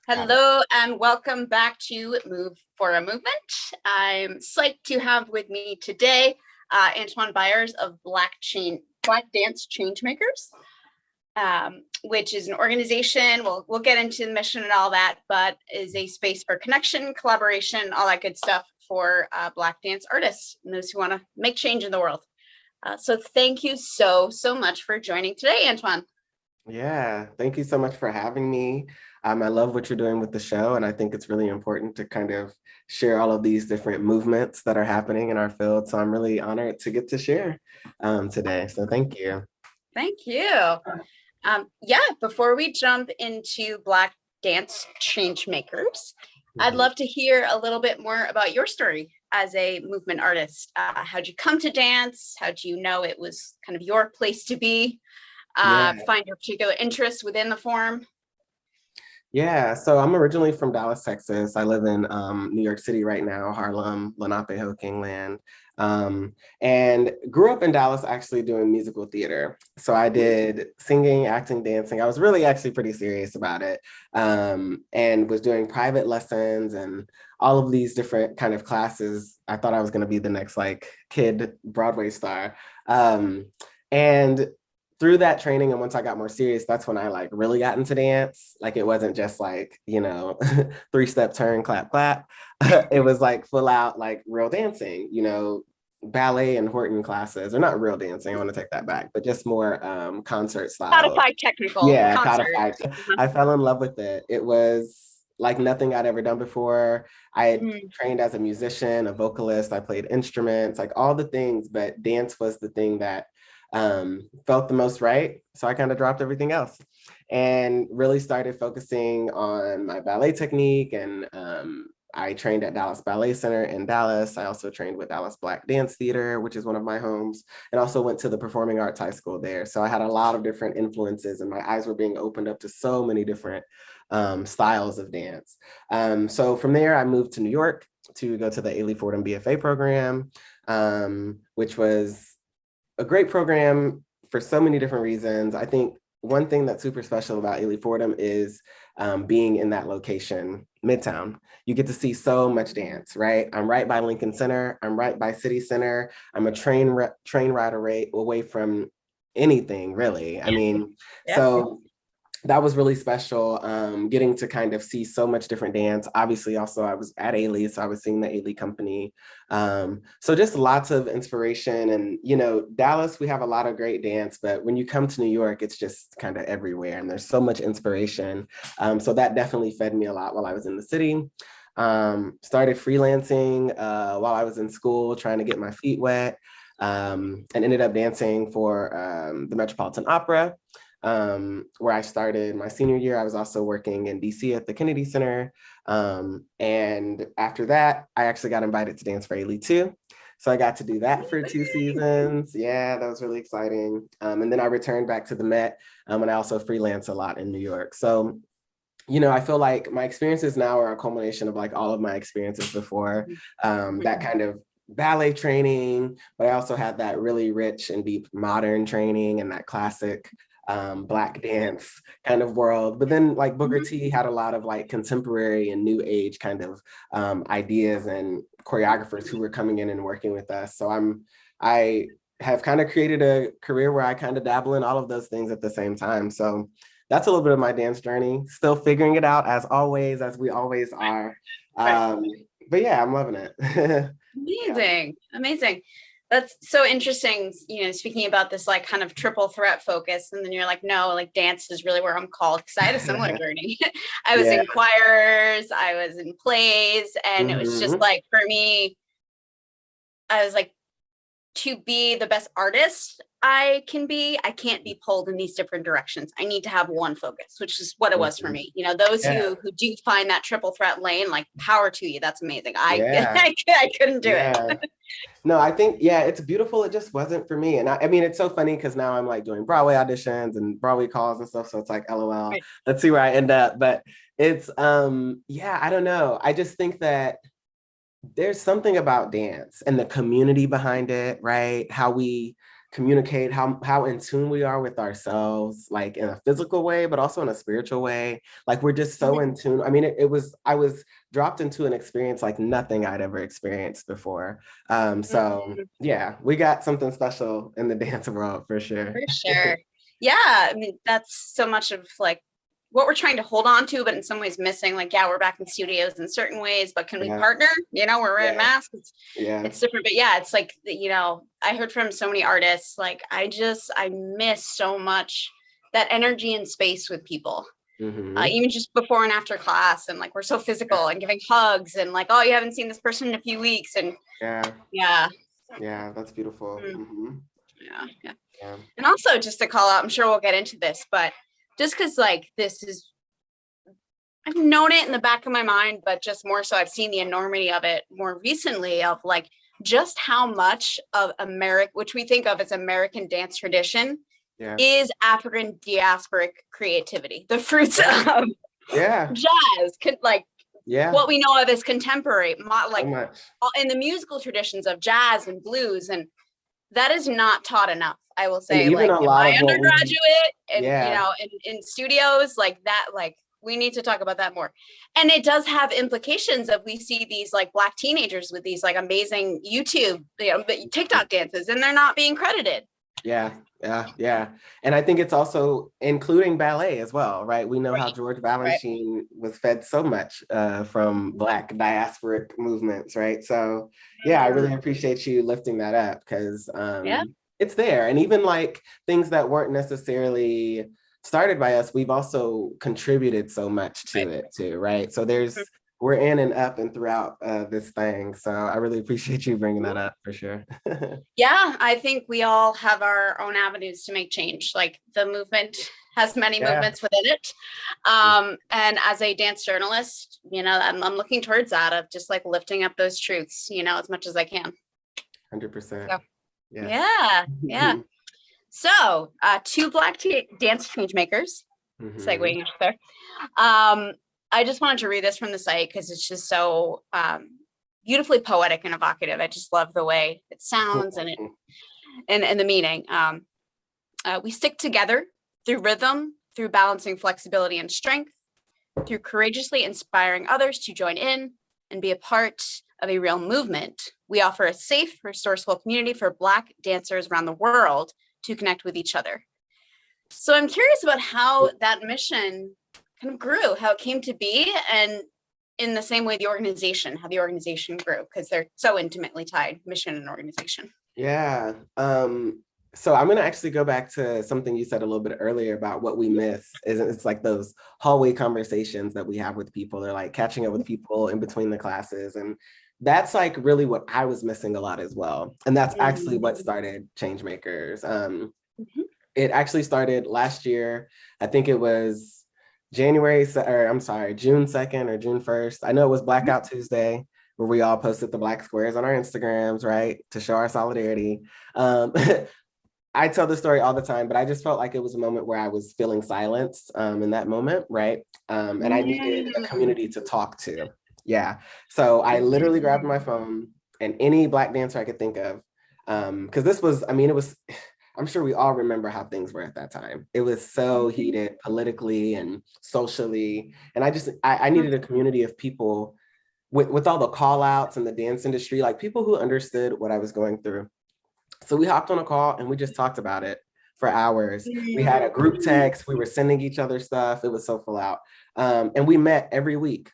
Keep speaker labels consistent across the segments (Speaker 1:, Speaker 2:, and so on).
Speaker 1: Hello and welcome back to Move for a Movement. I'm psyched to have with me today Antuan Byers of Black Dance Changemakers, which is an organization. We'll get into the mission and all that, but is a space for connection, collaboration, all that good stuff for Black dance artists and those who want to make change in the world. So thank you so much for joining today, Antuan.
Speaker 2: Yeah, thank you so much for having me. I love what you're doing with the show, and I think it's really important to kind of share all of these different movements that are happening in our field. So I'm really honored to get to share today. So thank you.
Speaker 1: Thank you. Before we jump into Black Dance Changemakers, I'd love to hear a little bit more about your story as a movement artist. How'd you come to dance? How'd you know it was kind of your place to be? Find your particular interests within the form?
Speaker 2: Yeah, so I'm originally from Dallas, Texas. I live in New York City right now, Harlem, Lenape, Kingland, and grew up in Dallas actually doing musical theater. So I did singing, acting, dancing. I was really actually pretty serious about it, and was doing private lessons and all of these different kind of classes. I thought I was going to be the next like kid Broadway star. And through that training, and once I got more serious, that's when I like really got into dance. Like it wasn't just like, 3-step turn, clap, clap. It was like full out like real dancing, ballet and Horton classes, or not real dancing, I want to take that back, but just more concert style.
Speaker 1: Codified technical.
Speaker 2: Yeah, codified. I fell in love with it. It was like nothing I'd ever done before. I had trained as a musician, a vocalist, I played instruments, like all the things, but dance was the thing that felt the most right. So I kind of dropped everything else and really started focusing on my ballet technique. And I trained at Dallas Ballet Center in Dallas. I also trained with Dallas Black Dance Theater, which is one of my homes, and also went to the Performing Arts High School there. So I had a lot of different influences and my eyes were being opened up to so many different styles of dance. So from there, I moved to New York to go to the Ailey Fordham BFA program, which was a great program for so many different reasons. I think one thing that's super special about Ailey Fordham is being in that location, Midtown. You get to see so much dance, right? I'm right by Lincoln Center. I'm right by City Center. I'm a train ride away from anything, really. I mean, so that was really special, getting to kind of see so much different dance. Obviously, also I was at Ailey, so I was seeing the Ailey company. So just lots of inspiration. And, Dallas, we have a lot of great dance, but when you come to New York, it's just kind of everywhere and there's so much inspiration. So that definitely fed me a lot while I was in the city. Started freelancing while I was in school, trying to get my feet wet, and ended up dancing for the Metropolitan Opera. Where I started my senior year. I was also working in DC at the Kennedy Center. And after that, I actually got invited to dance for Ailey too. So I got to do that for 2 seasons. Yeah, that was really exciting. And then I returned back to the Met, and I also freelance a lot in New York. So, I feel like my experiences now are a culmination of like all of my experiences before, that kind of ballet training, but I also had that really rich and deep modern training and that classic Black dance kind of world. But then like Booker T had a lot of like contemporary and new age kind of ideas and choreographers who were coming in and working with us. So I have kind of created a career where I kind of dabble in all of those things at the same time. So that's a little bit of my dance journey, still figuring it out as always, as we always are. But yeah, I'm loving it.
Speaker 1: Amazing. Amazing. That's so interesting, speaking about this like kind of triple threat focus. And then you're like, no, like dance is really where I'm called, because I had a similar journey. I was in choirs, I was in plays, and it was just like, for me, I was like, to be the best artist I can be, I can't be pulled in these different directions. I need to have one focus, which is what it was for me. Those who do find that triple threat lane, like power to you. That's amazing. I couldn't do it.
Speaker 2: No, I think, it's beautiful. It just wasn't for me. And I mean, it's so funny because now I'm like doing Broadway auditions and Broadway calls and stuff. So it's like, LOL, let's see where I end up. But it's, I don't know. I just think that there's something about dance and the community behind it, right? How we communicate how in tune we are with ourselves, like in a physical way, but also in a spiritual way. Like we're just so in tune. I mean, I was dropped into an experience like nothing I'd ever experienced before. So yeah, we got something special in the dance world for sure.
Speaker 1: For sure. Yeah, I mean, that's so much of like what we're trying to hold on to, but in some ways missing. Like, yeah, we're back in studios in certain ways, but can we partner? You know, we're wearing masks. It's different, but yeah, it's like, you know, I heard from so many artists, like I miss so much that energy and space with people. Even just before and after class, and like we're so physical and giving hugs and like, oh, you haven't seen this person in a few weeks, and yeah,
Speaker 2: that's beautiful.
Speaker 1: Yeah. And also just to call out, I'm sure we'll get into this, but just because like this is, I've known it in the back of my mind, but just more so I've seen the enormity of it more recently, of like just how much of America, which we think of as American dance tradition, is African diasporic creativity, the fruits of jazz, like what we know of as contemporary, like in the musical traditions of jazz and blues, and that is not taught enough. I will say, like in my undergraduate and you know, in studios like that, like we need to talk about that more. And it does have implications of, we see these like Black teenagers with these like amazing YouTube, you know, TikTok dances, and they're not being credited.
Speaker 2: Yeah. And I think it's also including ballet as well, right? We know how George Balanchine was fed so much from Black diasporic movements, right? So yeah, I really appreciate you lifting that up, because it's there. And even like things that weren't necessarily started by us, we've also contributed so much to it too, right? So we're in and up and throughout this thing. So I really appreciate you bringing that up for sure.
Speaker 1: Yeah, I think we all have our own avenues to make change. Like the movement has many movements within it. And as a dance journalist, you know, I'm looking towards that, of just like lifting up those truths, you know, as much as I can.
Speaker 2: 100%.
Speaker 1: So, yeah. So 2 Black dance change makers, segueing up there. I just wanted to read this from the site because it's just so beautifully poetic and evocative. I just love the way it sounds and the meaning. We stick together through rhythm, through balancing flexibility and strength, through courageously inspiring others to join in and be a part of a real movement. We offer a safe, resourceful community for Black dancers around the world to connect with each other. So I'm curious about how that mission kind of grew, how it came to be, and in the same way how the organization grew, because they're so intimately tied, mission and organization.
Speaker 2: Yeah. So I'm going to actually go back to something you said a little bit earlier about what we miss. It's like those hallway conversations that we have with people. They're like catching up with people in between the classes. And that's like really what I was missing a lot as well. And that's actually what started Changemakers. It actually started last year. I think it was June 2nd or June 1st. I know it was Blackout Tuesday, where we all posted the Black squares on our Instagrams, right, to show our solidarity. I tell this story all the time, but I just felt like it was a moment where I was feeling silenced in that moment, right? And I needed a community to talk to. Yeah. So I literally grabbed my phone and any Black dancer I could think of, because this was, I'm sure we all remember how things were at that time. It was so heated politically and socially. And I needed a community of people with all the call outs in the dance industry, like people who understood what I was going through. So we hopped on a call and we just talked about it for hours. We had a group text, we were sending each other stuff. It was so full out. And we met every week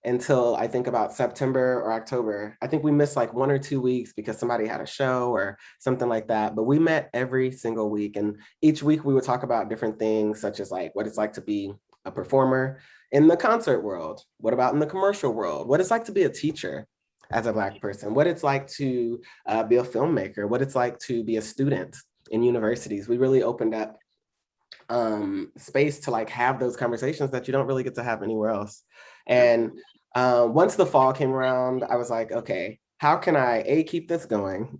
Speaker 2: until I think about September or October. I think we missed like 1 or 2 weeks because somebody had a show or something like that. But we met every single week. And each week we would talk about different things, such as like what it's like to be a performer in the concert world. What about in the commercial world? What it's like to be a teacher as a Black person, what it's like to be a filmmaker, what it's like to be a student in universities. We really opened up space to like have those conversations that you don't really get to have anywhere else. And once the fall came around, I was like, okay, how can I A, keep this going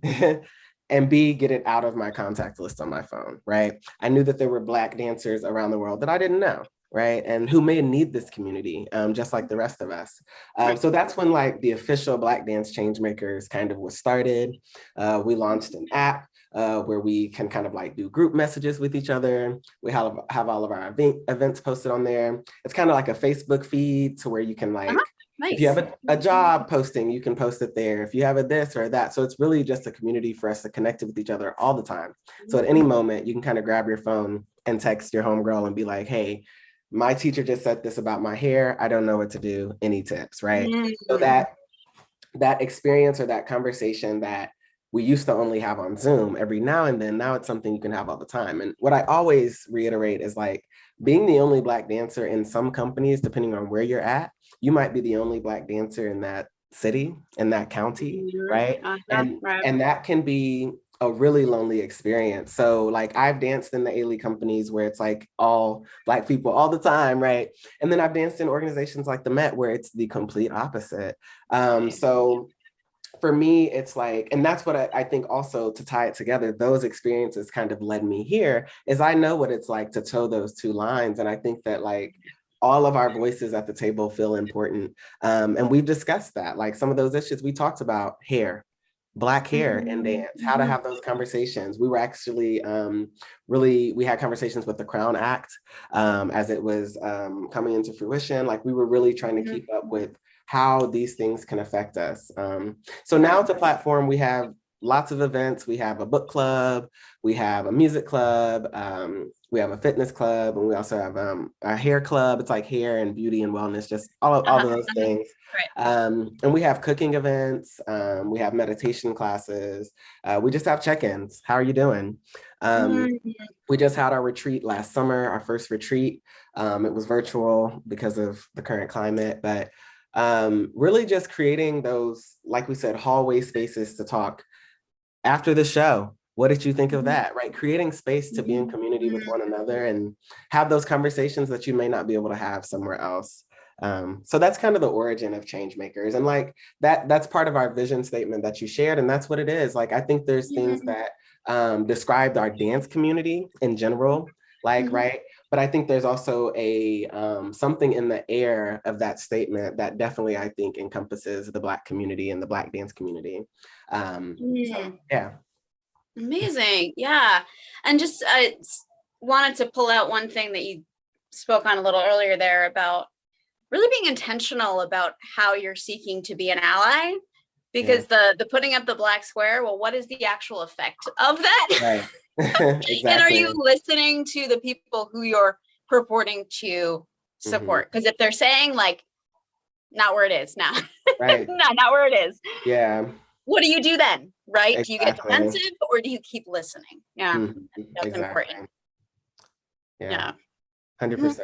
Speaker 2: and B, get it out of my contact list on my phone, right? I knew that there were Black dancers around the world that I didn't know, right? And who may need this community, just like the rest of us. So that's when like the official Black Dance Changemakers kind of was started. We launched an app. where we can kind of like do group messages with each other. We have all of our events posted on there. It's kind of like a Facebook feed to where you can like,
Speaker 1: nice.
Speaker 2: if you have a job posting, you can post it there. If you have a this or that. So it's really just a community for us to connect with each other all the time. So at any moment, you can kind of grab your phone and text your homegirl and be like, hey, my teacher just said this about my hair. I don't know what to do. Any tips, right? So that experience or that conversation that we used to only have on Zoom every now and then, now it's something you can have all the time. And what I always reiterate is like being the only Black dancer in some companies, depending on where you're at, you might be the only Black dancer in that city, in that county, right? And that can be a really lonely experience. So like I've danced in the A-League companies where it's like all Black people all the time, right? And then I've danced in organizations like the Met where it's the complete opposite. So for me, it's like, and that's what I think also to tie it together, those experiences kind of led me here, is I know what it's like to toe those two lines. And I think that like all of our voices at the table feel important. And we've discussed that, like some of those issues we talked about, hair, Black hair in dance, how to have those conversations. We were actually we had conversations with the Crown Act as it was coming into fruition. Like we were really trying to keep up with how these things can affect us. So now it's a platform, we have lots of events. We have a book club, we have a music club, we have a fitness club, and we also have a hair club. It's like hair and beauty and wellness, just all of those things. And we have cooking events, we have meditation classes, we just have check-ins. How are you doing? We just had our retreat last summer, our first retreat. It was virtual because of the current climate, but really just creating those, like we said, hallway spaces to talk after the show. What did you think of that, right? Creating space to be in community with one another and have those conversations that you may not be able to have somewhere else. So that's kind of the origin of Changemakers. And like that's part of our vision statement that you shared. And that's what it is. Like, I think there's things that described our dance community in general, like, right? But I think there's also a something in the air of that statement that definitely, I think, encompasses the Black community and the Black dance community. So, yeah.
Speaker 1: Amazing. Yeah. And just wanted to pull out one thing that you spoke on a little earlier there about really being intentional about how you're seeking to be an ally, because the putting up the Black square, well, what is the actual effect of that?
Speaker 2: Right. Exactly.
Speaker 1: And are you listening to the people who you're purporting to support? Because if they're saying like, not where it is now,
Speaker 2: right.
Speaker 1: not where it is.
Speaker 2: Yeah.
Speaker 1: What do you do then, right?
Speaker 2: Exactly.
Speaker 1: Do you get defensive or do you keep listening? Yeah, that's important.
Speaker 2: Yeah. 100%.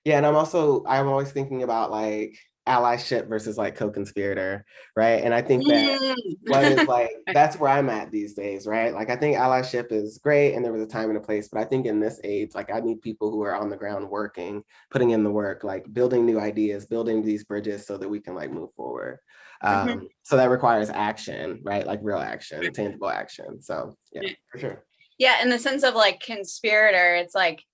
Speaker 2: Yeah, and I'm always thinking about like allyship versus like co-conspirator, right? And I think that what is like, that's where I'm at these days, right? Like I think allyship is great and there was a time and a place, but I think in this age, like I need people who are on the ground working, putting in the work, like building new ideas, building these bridges so that we can like move forward. So that requires action, right? Like real action, tangible action. So yeah, for sure.
Speaker 1: Yeah, in the sense of like conspirator, it's like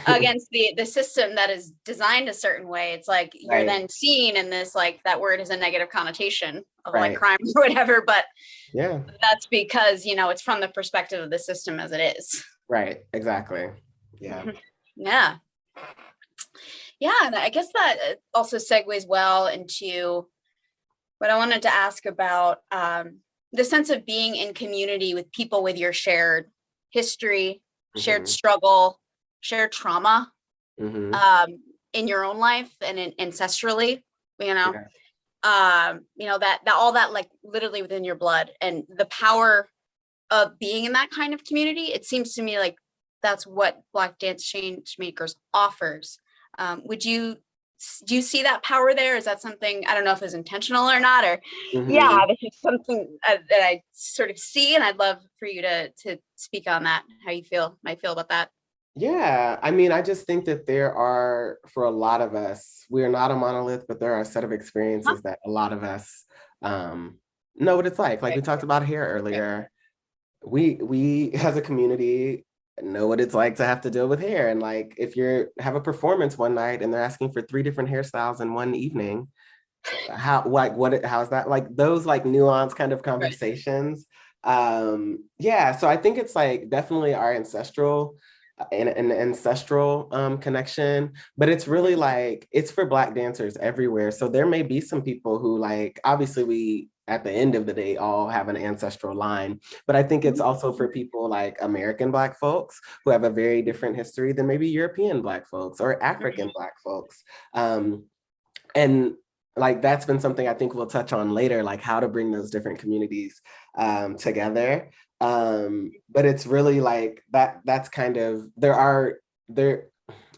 Speaker 1: against the system that is designed a certain way. It's like you're then seen in this, like that word is a negative connotation of like crime or whatever, but that's because, you know, it's from the perspective of the system as it is.
Speaker 2: Right, exactly. Yeah.
Speaker 1: Yeah. And I guess that also segues well into what I wanted to ask about, the sense of being in community with people with your shared history, shared struggle, shared trauma, in your own life and ancestrally, you know, that all that like literally within your blood, and the power of being in that kind of community. It seems to me like that's what Black Dance Changemakers offers. Do you see that power there? Is that something, I don't know if it's intentional or not, or this is something that I sort of see, and I'd love for you to speak on that, how you might feel about that.
Speaker 2: Yeah, I mean, I just think that there are, for a lot of us, we are not a monolith, but there are a set of experiences that a lot of us know what it's like. Like we talked about hair earlier. We as a community know what it's like to have to deal with hair. And like, if you have a performance one night and they're asking for 3 different hairstyles in one evening, how's that? Like those like nuanced kind of conversations Yeah, so I think it's like definitely our ancestral an ancestral connection, but it's really like it's for Black dancers everywhere. So there may be some people who like obviously we at the end of the day all have an ancestral line, but I think it's also for people like American Black folks who have a very different history than maybe European Black folks or African Black folks. And like that's been something I think we'll touch on later, like how to bring those different communities together. But it's really like that's kind of there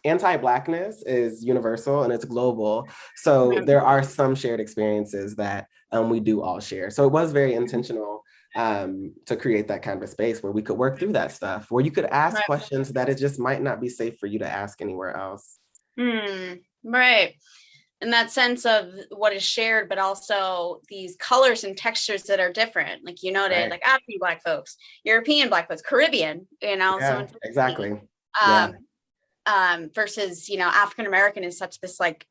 Speaker 2: anti-Blackness is universal and it's global. So there are some shared experiences that we do all share. So it was very intentional to create that kind of a space where we could work through that stuff, where you could ask questions that it just might not be safe for you to ask anywhere else.
Speaker 1: Right. And that sense of what is shared, but also these colors and textures that are different. Like you noted, like African Black folks, European Black folks, Caribbean,
Speaker 2: Yeah, exactly.
Speaker 1: Versus, African American is such this like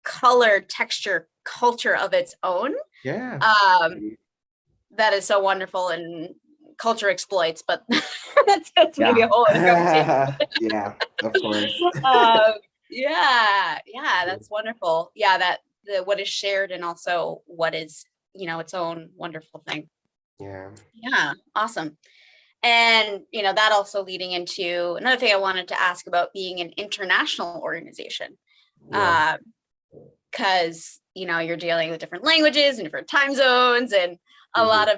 Speaker 1: color, texture, culture of its own.
Speaker 2: Yeah.
Speaker 1: That is so wonderful, and culture exploits, but that's maybe a whole other conversation.
Speaker 2: Yeah, of course.
Speaker 1: Yeah, that's wonderful. Yeah, that what is shared and also what is, its own wonderful thing. Yeah, awesome. And that also leading into another thing I wanted to ask about being an international organization, because you're dealing with different languages and different time zones and a lot of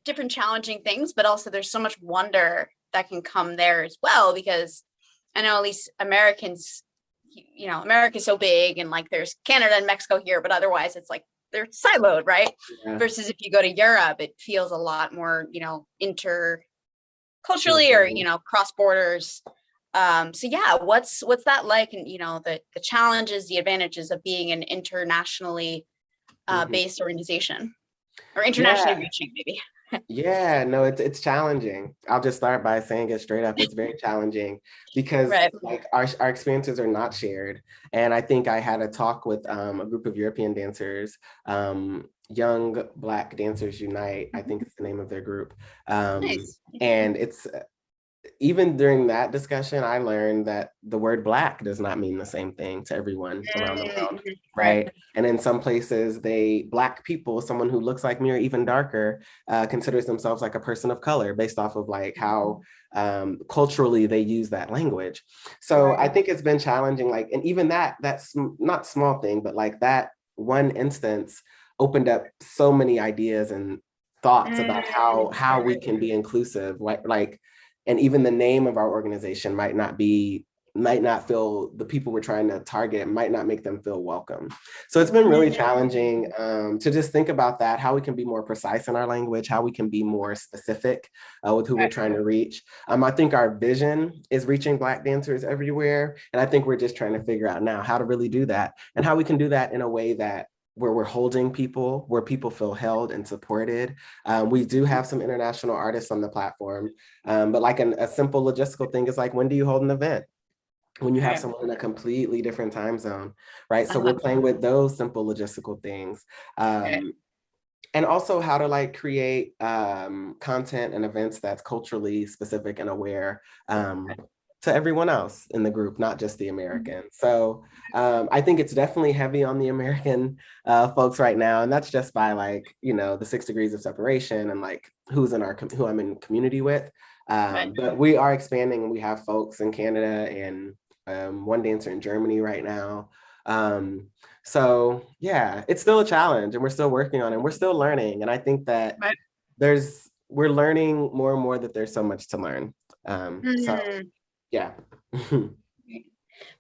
Speaker 1: different challenging things, but also there's so much wonder that can come there as well, because I know at least Americans, America's so big and like there's Canada and Mexico here, but otherwise it's like they're siloed, right? Versus if you go to Europe, it feels a lot more, interculturally or, cross borders. So yeah, what's that like? And, the challenges, the advantages of being an internationally based organization or internationally reaching maybe.
Speaker 2: Yeah, no, it's challenging. I'll just start by saying it straight up. It's very challenging because like our experiences are not shared. And I think I had a talk with a group of European dancers, Young Black Dancers Unite, I think it's the name of their group.
Speaker 1: Nice.
Speaker 2: And it's even during that discussion, I learned that the word Black does not mean the same thing to everyone around the world, right? And in some places, Black people, someone who looks like me or even darker, considers themselves like a person of color based off of like how culturally they use that language. So I think it's been challenging, like, and even that's not small thing, but like that one instance opened up so many ideas and thoughts about how we can be inclusive, like and even the name of our organization might not feel, the people we're trying to target might not make them feel welcome. So it's been really challenging to just think about that, how we can be more precise in our language, how we can be more specific with who we're trying to reach. I think our vision is reaching Black dancers everywhere. And I think we're just trying to figure out now how to really do that and how we can do that in a way that where we're holding people, where people feel held and supported. We do have some international artists on the platform, but like a simple logistical thing is like, when do you hold an event? When you have someone in a completely different time zone, right? So we're playing with those simple logistical things. And also how to like create content and events that's culturally specific and aware to everyone else in the group, not just the American. So I think it's definitely heavy on the American folks right now. And that's just by like, the 6 degrees of separation and like who I'm in community with. But we are expanding and we have folks in Canada and one dancer in Germany right now. So yeah, it's still a challenge and we're still working on it. We're still learning. And I think that we're learning more and more that there's so much to learn. So yeah.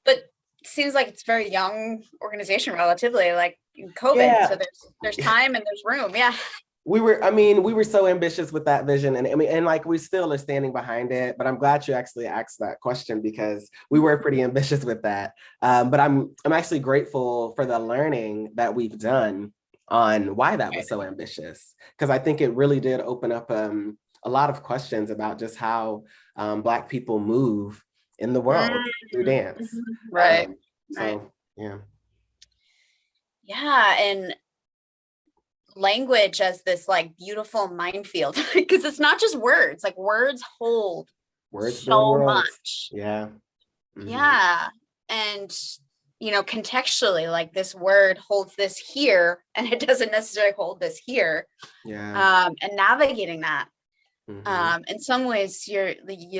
Speaker 1: But seems like it's a very young organization relatively, like in COVID. So there's time and there's room. Yeah.
Speaker 2: We were so ambitious with that vision, and like we still are standing behind it, but I'm glad you actually asked that question because we were pretty ambitious with that. But I'm actually grateful for the learning that we've done on why that was so ambitious, because I think it really did open up a lot of questions about just how Black people move in the world through dance. So yeah.
Speaker 1: Yeah, and language as this like beautiful minefield, because it's not just words, like words hold
Speaker 2: Words build
Speaker 1: so
Speaker 2: worlds.
Speaker 1: much.
Speaker 2: Yeah.
Speaker 1: Yeah. And, contextually, like this word holds this here and it doesn't necessarily hold this here.
Speaker 2: Yeah.
Speaker 1: And navigating that. In some ways you're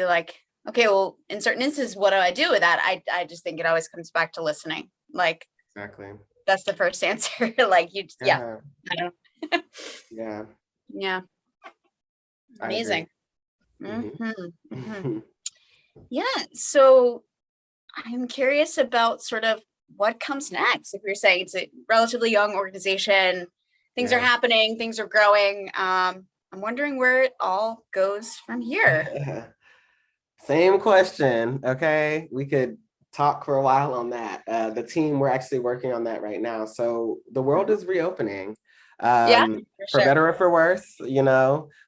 Speaker 1: like, okay, well, in certain instances, what do I do with that? I just think it always comes back to listening. Like,
Speaker 2: exactly.
Speaker 1: That's the first answer. Like you, yeah. I don't know.
Speaker 2: Yeah.
Speaker 1: Yeah. Amazing. Yeah. So I'm curious about sort of what comes next. If you're saying it's a relatively young organization, things are happening, things are growing. I'm wondering where it all goes from here.
Speaker 2: Same question. Okay. We could talk for a while on that. The team, we're actually working on that right now. So the world is reopening. For better or for worse,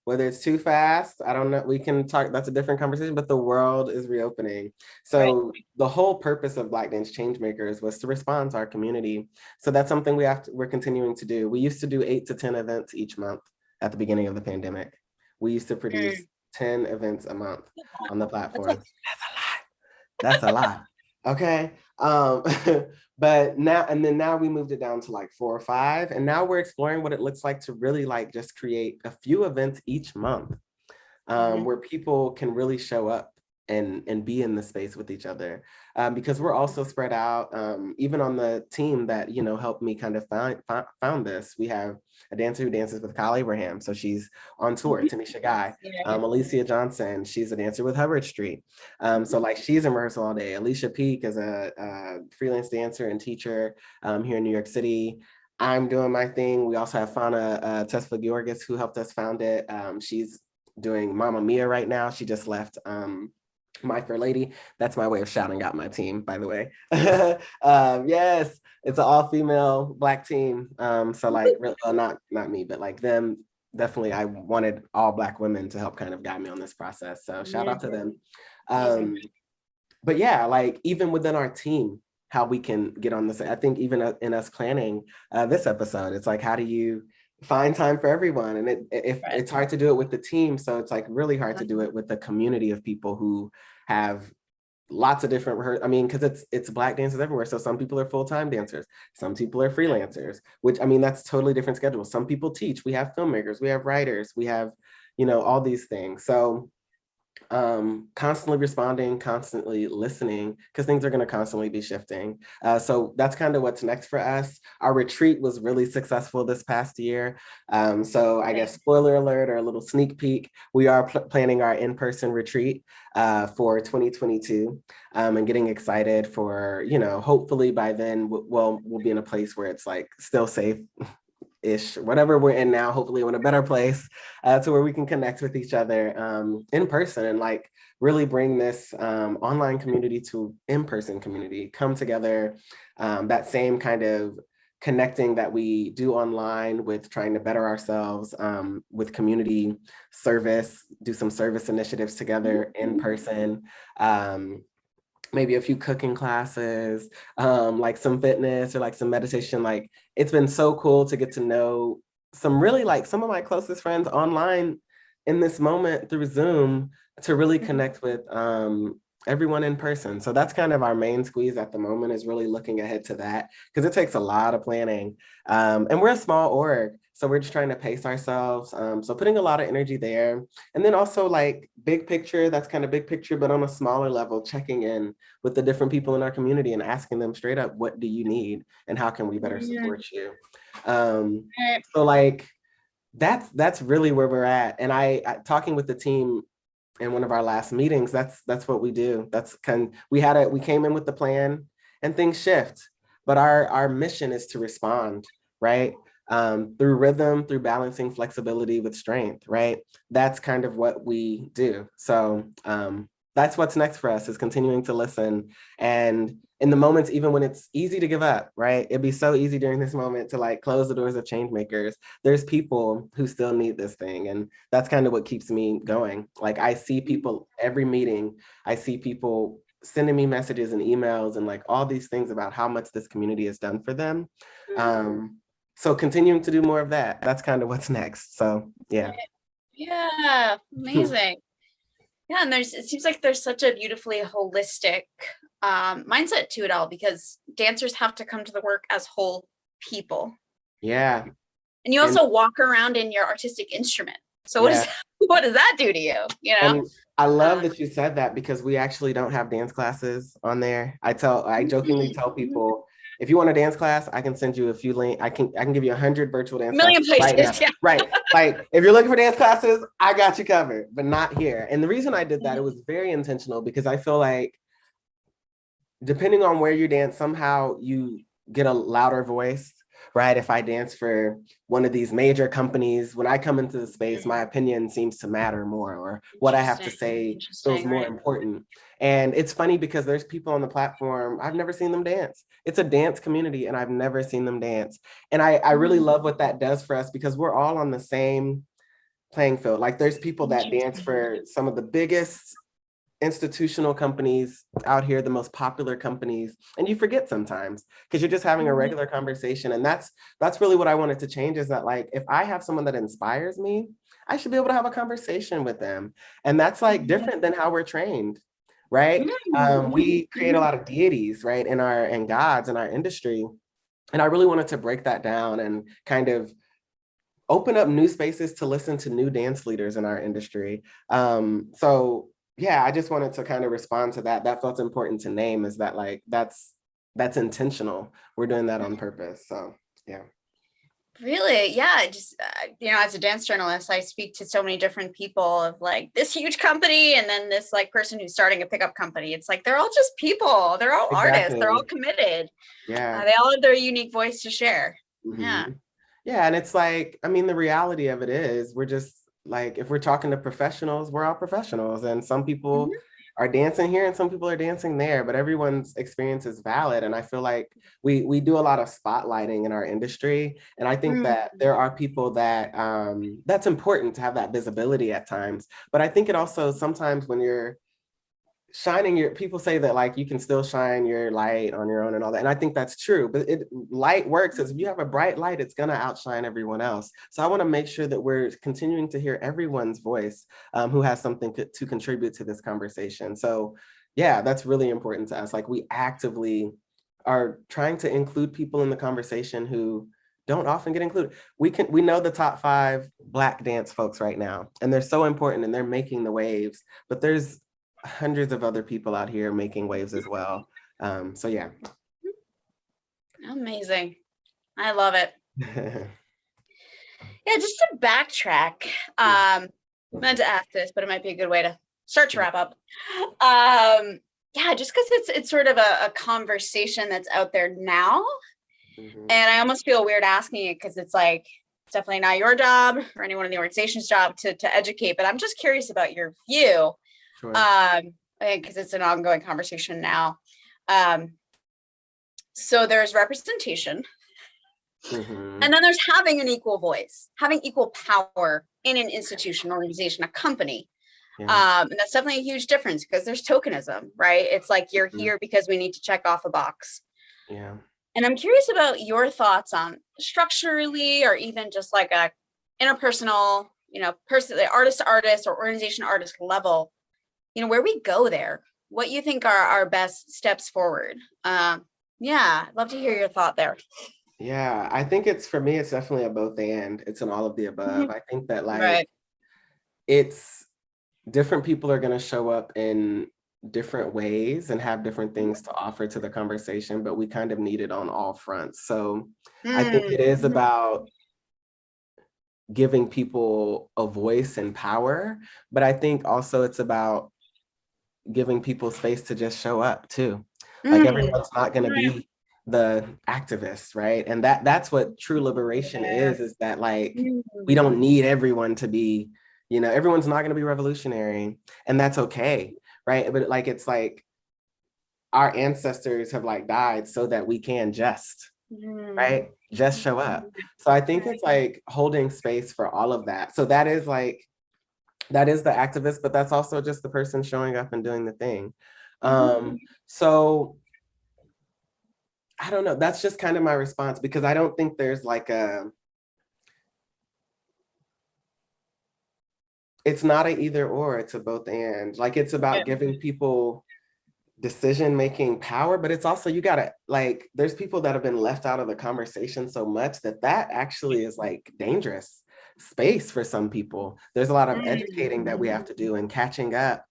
Speaker 2: whether it's too fast, I don't know. We can talk, that's a different conversation, but the world is reopening. So the whole purpose of Black Dance Changemakers was to respond to our community. So that's something we're continuing to do. We used to do 8 to 10 events each month at the beginning of the pandemic. We used to produce 10 events a month on the platform. That's a lot. Okay. But now we moved it down to like 4 or 5. And now we're exploring what it looks like to really like just create a few events each month where people can really show up and be in the space with each other, because we're also spread out. Even on the team that helped me kind of found this, we have a dancer who dances with Kyle Abraham, so she's on tour. Tanisha Guy, Alicia Johnson, she's a dancer with Hubbard Street, so like she's in rehearsal all day. Alicia Peak is a freelance dancer and teacher here in New York City. I'm doing my thing. We also have Fauna Tesfa Georgis, who helped us found it. She's doing Mamma Mia right now. She just left My Fair Lady. That's my way of shouting out my team, by the way. Yes, it's an all-female Black team. So like, well, not me, but like them, definitely I wanted all Black women to help kind of guide me on this process. So shout out to them. But yeah, like even within our team, how we can get on this. I think even in us planning this episode, it's like, how do you find time for everyone? And it's hard to do it with the team. So it's like really hard to do it with the community of people who have lots of different, because it's Black dancers everywhere. So some people are full-time dancers, some people are freelancers, which that's totally different schedules. Some people teach, we have filmmakers, we have writers, we have, all these things. So constantly responding, constantly listening, because things are going to constantly be shifting. So that's kind of what's next for us. Our retreat was really successful this past year. So I guess spoiler alert or a little sneak peek, we are planning our in-person retreat for 2022 and getting excited for, hopefully by then we'll be in a place where it's like still safe ish, whatever we're in now, hopefully we're in a better place to where we can connect with each other in person and like really bring this online community to in-person community, come together, that same kind of connecting that we do online with trying to better ourselves with community service, do some service initiatives together in person. Maybe a few cooking classes, like some fitness or like some meditation. Like it's been so cool to get to know some really like some of my closest friends online in this moment through Zoom to really connect with everyone in person. So that's kind of our main squeeze at the moment, is really looking ahead to that, because it takes a lot of planning. And we're a small org, so we're just trying to pace ourselves. So putting a lot of energy there. And then also like big picture, that's kind of big picture, but on a smaller level, checking in with the different people in our community and asking them straight up, what do you need? And how can we better support you? So like, that's really where we're at. And I talking with the team in one of our last meetings, that's what we do. We came in with the plan and things shift, but our mission is to respond, right? Through rhythm, through balancing flexibility with strength, right? That's kind of what we do. So that's what's next for us, is continuing to listen. And in the moments, even when it's easy to give up, right? It'd be so easy during this moment to like close the doors of change makers. There's people who still need this thing. And that's kind of what keeps me going. Like I see people every meeting, I see people sending me messages and emails and like all these things about how much this community has done for them. So continuing to do more of that. That's kind of what's next. So yeah.
Speaker 1: Yeah, amazing. Yeah, and it seems like there's such a beautifully holistic mindset to it all, because dancers have to come to the work as whole people.
Speaker 2: Yeah.
Speaker 1: And you also walk around in your artistic instrument. So
Speaker 2: yeah.
Speaker 1: what does that do to you? You know?
Speaker 2: And I love that you said that, because we actually don't have dance classes on there. I jokingly tell people, if you want a dance class, I can send you a few links. I can give you 100 virtual dance
Speaker 1: million
Speaker 2: classes
Speaker 1: places,
Speaker 2: right now.
Speaker 1: yeah.
Speaker 2: Right. Like if you're looking for dance classes, I got you covered, but not here. And the reason I did that, it was very intentional, because I feel like depending on where you dance, somehow you get a louder voice, right? If I dance for one of these major companies, when I come into the space, my opinion seems to matter more, or what I have to say feels more important. And it's funny because there's people on the platform, I've never seen them dance. It's a dance community and I've never seen them dance. And I really love what that does for us, because we're all on the same playing field. Like there's people that dance for some of the biggest institutional companies out here, the most popular companies, and you forget sometimes because you're just having a regular conversation. And that's really what I wanted to change, is that like if I have someone that inspires me, I should be able to have a conversation with them. And that's like different than how we're trained, right? We create a lot of deities, right, and gods in our industry. And I really wanted to break that down and kind of open up new spaces to listen to new dance leaders in our industry. So yeah, I just wanted to kind of respond to that. That felt important to name, is that like, that's intentional. We're doing that on purpose. So yeah.
Speaker 1: Really? Yeah. Just, as a dance journalist, I speak to so many different people of like this huge company and then this like person who's starting a pickup company. It's like, they're all just people. They're all artists. They're all committed.
Speaker 2: Yeah.
Speaker 1: They all have their unique voice to share. Yeah.
Speaker 2: Yeah. And it's like, I mean, the reality of it is we're just like, if we're talking to professionals, we're all professionals, and some people are dancing here and some people are dancing there, but everyone's experience is valid. And I feel like we do a lot of spotlighting in our industry. And I think that there are people that that's important to have that visibility at times. But I think it also sometimes when you're shining people say that like you can still shine your light on your own and all that, and I think that's true, but light works as if you have a bright light, it's going to outshine everyone else. So I want to make sure that we're continuing to hear everyone's voice who has something to contribute to this conversation. So yeah, that's really important to us. Like we actively are trying to include people in the conversation who don't often get included. We know the top 5 Black dance folks right now, and they're so important and they're making the waves, but there's hundreds of other people out here making waves as well. So yeah.
Speaker 1: Amazing. I love it. Yeah, just to backtrack, I meant to ask this, but it might be a good way to start to wrap up. Yeah, just because it's sort of a conversation that's out there now. And I almost feel weird asking it because it's like, it's definitely not your job or anyone in the organization's job to educate, but I'm just curious about your view. Sure. Because it's an ongoing conversation now. So there's representation, and then there's having an equal voice, having equal power in an institution, organization, a company. And that's definitely a huge difference because there's tokenism, right? It's like you're here because we need to check off a box.
Speaker 2: Yeah.
Speaker 1: And I'm curious about your thoughts on structurally, or even just like a interpersonal, personally, artist to artist or organization artist level, where we go there, what you think are our best steps forward. Yeah, I'd love to hear your thought there.
Speaker 2: Yeah, I think for me, it's definitely a both and. It's an all of the above. I think that like, it's different people are going to show up in different ways and have different things to offer to the conversation, but we kind of need it on all fronts. So I think it is about giving people a voice and power, but I think also it's about giving people space to just show up too. Like everyone's not going to be the activists, right? And that's what true liberation is that like, we don't need everyone to be, everyone's not going to be revolutionary, and that's okay, right? But like, it's like our ancestors have like died so that we can just, right? Just show up. So I think it's like holding space for all of that. So that is the activist, but that's also just the person showing up and doing the thing. So I don't know. That's just kind of my response, because I don't think there's like it's not a either or, it's a both and. Like, it's about giving people decision-making power, but it's also, you gotta, like, there's people that have been left out of the conversation so much that actually is like dangerous space for some people. There's a lot of educating that we have to do and catching up.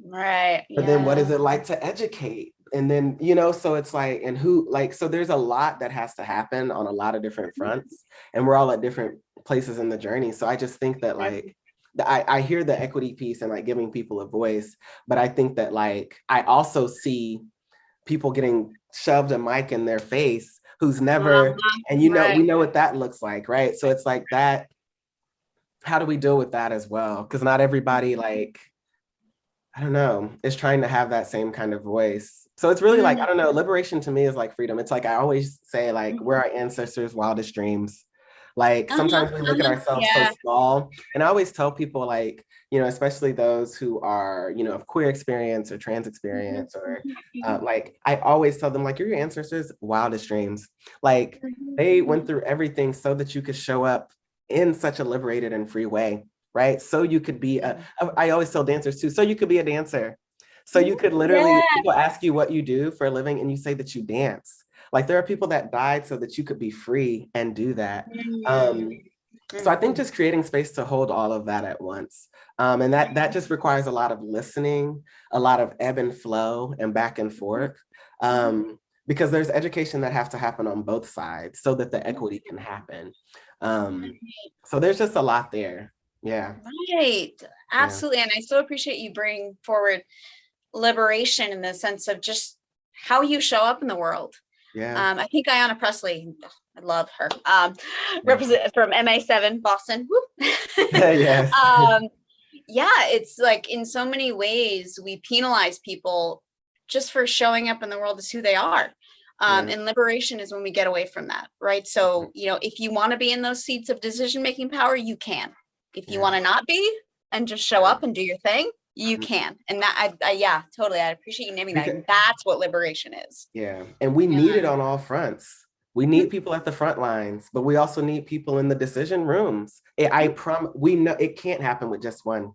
Speaker 1: Right.
Speaker 2: But then what is it like to educate? And then, you know, so it's like, and who, like, so there's a lot that has to happen on a lot of different fronts, and we're all at different places in the journey. So I just think that, like, I hear the equity piece and like giving people a voice, but I think that, like, I also see people getting shoved a mic in their face who's never, and you know, we know what that looks like, right? So it's like that, how do we deal with that as well? Because not everybody, like, I don't know, is trying to have that same kind of voice. So it's really like, I don't know, liberation to me is like freedom. It's like, I always say, like, we're our ancestors' wildest dreams. Like, sometimes we look at ourselves so small. And I always tell people, like, you know, especially those who are, you know, of queer experience or trans experience, or like, I always tell them, like, you're your ancestors' wildest dreams. Like, they went through everything so that you could show up in such a liberated and free way, right? So you could be I always tell dancers too, so you could be a dancer. So you could literally, people ask you what you do for a living and you say that you dance. Like, there are people that died so that you could be free and do that. So I think just creating space to hold all of that at once. And that just requires a lot of listening, a lot of ebb and flow and back and forth. Because there's education that has to happen on both sides so that the equity can happen. So there's just a lot there. Yeah.
Speaker 1: Right. Absolutely. Yeah. And I so appreciate you bringing forward liberation in the sense of just how you show up in the world.
Speaker 2: Yeah.
Speaker 1: I think Ayanna Presley, I love her, represent from MA7 Boston.
Speaker 2: Yes.
Speaker 1: Yeah, it's like, in so many ways we penalize people just for showing up in the world as who they are. And liberation is when we get away from that, right? So, you know, if you want to be in those seats of decision-making power, you can. If you want to not be and just show up and do your thing, you can. And that, yeah, totally. I appreciate you naming that. That's what liberation is.
Speaker 2: Yeah. And we need it on all fronts. We need people at the front lines, but we also need people in the decision rooms. We know it can't happen with just one.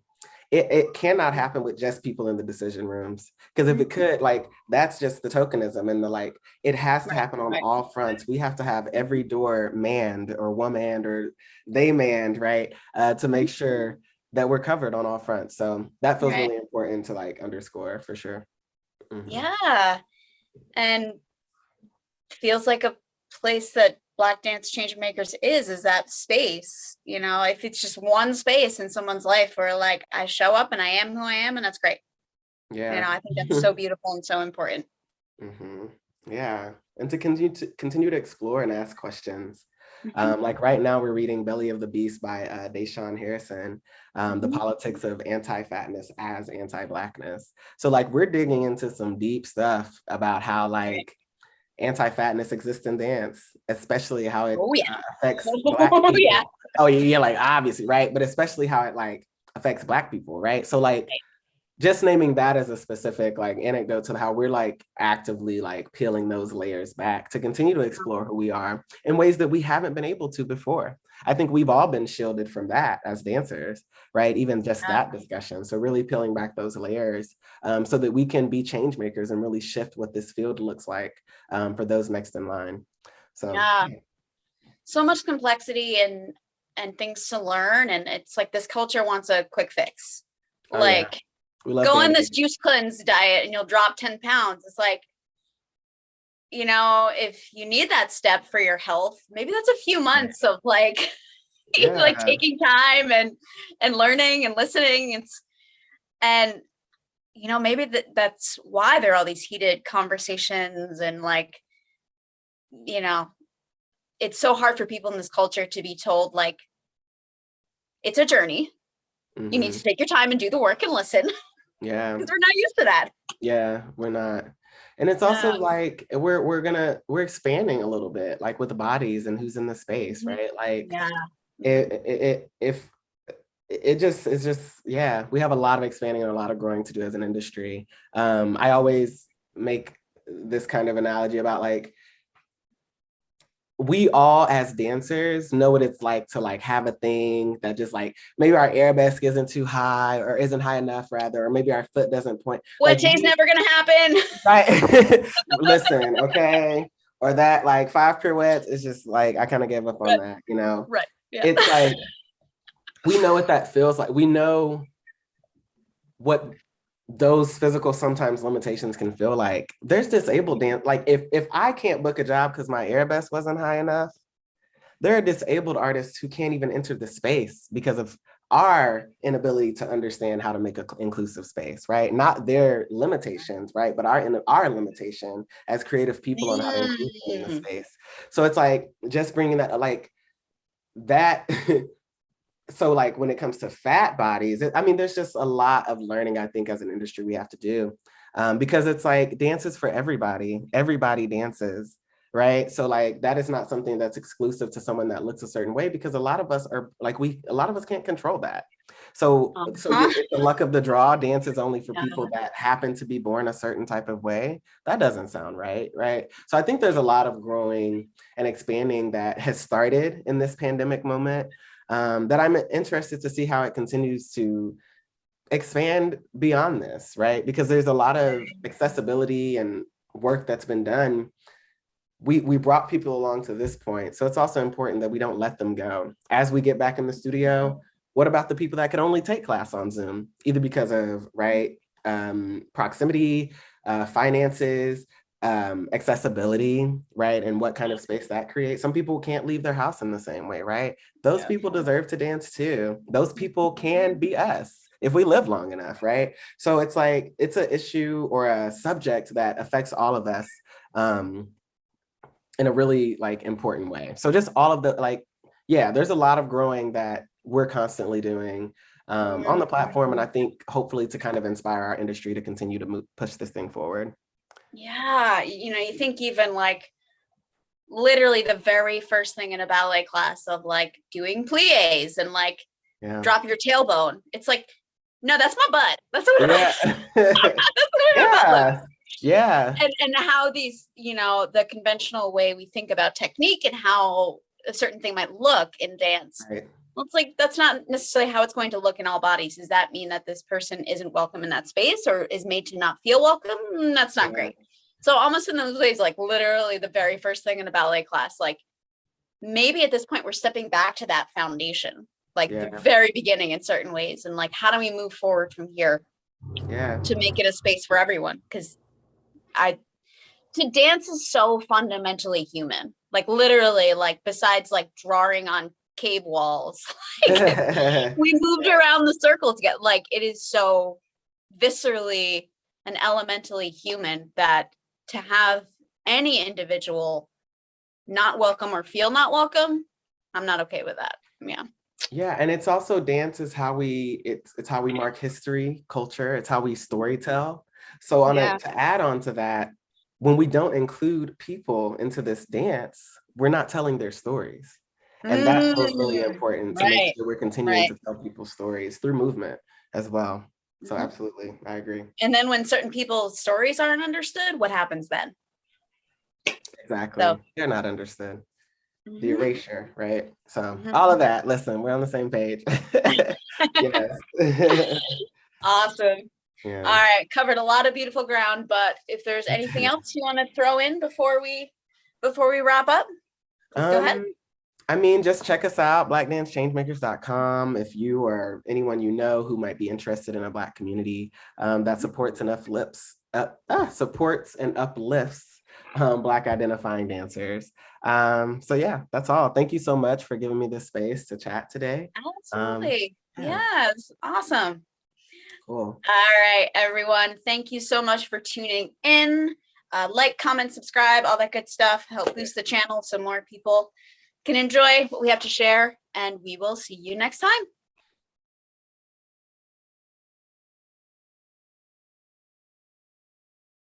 Speaker 2: It cannot happen with just people in the decision rooms. Because if it could, like, that's just the tokenism and the, like, it has to happen on all fronts. We have to have every door manned or woman or they manned, right? To make sure that we're covered on all fronts. So that feels really important to, like, underscore for sure.
Speaker 1: Yeah. And feels like a place that Black Dance Change Makers is that space. You know, if it's just one space in someone's life where, like, I show up and I am who I am, and that's great.
Speaker 2: Yeah.
Speaker 1: You know, I think that's so beautiful and so important.
Speaker 2: Yeah. And to continue to explore and ask questions. Like, right now we're reading Belly of the Beast by Deshaun Harrison, The Politics of Anti-Fatness as Anti-Blackness. So, like, we're digging into some deep stuff about how, like, anti-fatness exists in dance, especially how it affects Black people. Oh yeah, like, obviously, right? But especially how it, like, affects Black people, right? So, like, just naming that as a specific, like, anecdote to how we're, like, actively, like, peeling those layers back to continue to explore who we are in ways that we haven't been able to before. I think we've all been shielded from that as dancers, right? Even just that discussion. So really peeling back those layers so that we can be change makers and really shift what this field looks like for those next in line. So
Speaker 1: so much complexity and things to learn, and it's like this culture wants a quick fix. Like, go on this juice cleanse diet and you'll drop 10 pounds. It's like, you know, if you need that step for your health, maybe that's a few months of, like, like, taking time and learning and listening. And you know, maybe that's why there are all these heated conversations, and, like, you know, it's so hard for people in this culture to be told, like, it's a journey. You need to take your time and do the work and listen.
Speaker 2: Yeah.
Speaker 1: Because we're not used to that.
Speaker 2: Yeah, we're not. And it's also like, we're expanding a little bit, like, with the bodies and who's in the space, right? Like, it's just, we have a lot of expanding and a lot of growing to do as an industry. I always make this kind of analogy about, like, we all as dancers know what it's like to like have a thing that just like maybe our arabesque isn't too high or isn't high enough rather, or maybe our foot doesn't point.
Speaker 1: What like, never gonna happen.
Speaker 2: Right. Listen, okay. Or that like 5 pirouettes is just like, I kind of gave up on that, you know?
Speaker 1: Right. Yeah.
Speaker 2: It's like, we know what that feels like. We know what those physical sometimes limitations can feel like. There's disabled dance. Like if I can't book a job because my arabesque wasn't high enough, there are disabled artists who can't even enter the space because of our inability to understand how to make an inclusive space, right? Not their limitations, right? But our limitation as creative people on how to include them in the space. So it's like just bringing that, like that. So like when it comes to fat bodies, I mean, there's just a lot of learning, I think, as an industry we have to do, because it's like dance is for everybody. Everybody dances, right? So like that is not something that's exclusive to someone that looks a certain way, because a lot of us are like, a lot of us can't control that. So it's the luck of the draw. Dance is only for people that happen to be born a certain type of way. That doesn't sound right, right? So I think there's a lot of growing and expanding that has started in this pandemic moment. That I'm interested to see how it continues to expand beyond this, right? Because there's a lot of accessibility and work that's been done. We brought people along to this point. So it's also important that we don't let them go. As we get back in the studio, what about the people that could only take class on Zoom, either because of, right, proximity, finances, accessibility, right? And what kind of space that creates. Some people can't leave their house in the same way, right? Those people deserve to dance too. Those people can be us if we live long enough, right? So it's like, it's an issue or a subject that affects all of us in a really like important way. So just all of the like, yeah, there's a lot of growing that we're constantly doing on the platform. And I think hopefully to kind of inspire our industry to continue to push this thing forward.
Speaker 1: Yeah, you know, you think even like literally the very first thing in a ballet class of like doing plies and like drop your tailbone. It's like, no, that's my butt. That's what that's what my butt looks.
Speaker 2: Yeah.
Speaker 1: And how these, you know, the conventional way we think about technique and how a certain thing might look in dance.
Speaker 2: Right.
Speaker 1: Well, it's like, that's not necessarily how it's going to look in all bodies. Does that mean that this person isn't welcome in that space or is made to not feel welcome? That's not great. So almost in those ways, like literally the very first thing in a ballet class, like maybe at this point we're stepping back to that foundation, like the very beginning in certain ways. And like, how do we move forward from here to make it a space for everyone? Because to dance is so fundamentally human, like literally, like besides like drawing on cave walls, like, we moved around the circle to get, like, it is so viscerally and elementally human that to have any individual not welcome or feel not welcome, I'm not okay with that.
Speaker 2: Yeah, and it's also dance is how it's how we mark history, culture, it's how we story tell. So to add on to that, when we don't include people into this dance, we're not telling their stories. And that feels really important to make sure we're continuing to tell people's stories through movement as well. So absolutely, I agree.
Speaker 1: And then when certain people's stories aren't understood, what happens then?
Speaker 2: Exactly. So, they're not understood. The erasure, right? So all of that, listen, we're on the same page. Yes.
Speaker 1: Awesome. Yeah. All right, covered a lot of beautiful ground, but if there's anything else you want to throw in before we wrap up, go ahead.
Speaker 2: I mean, just check us out, blackdancechangemakers.com. If you or anyone you know who might be interested in a Black community that supports and uplifts Black identifying dancers. So yeah, that's all. Thank you so much for giving me this space to chat today.
Speaker 1: Absolutely. Yes, awesome.
Speaker 2: Cool.
Speaker 1: All right, everyone. Thank you so much for tuning in. Like, comment, subscribe, all that good stuff. Help boost the channel so more people can enjoy what we have to share. And we will see you next time.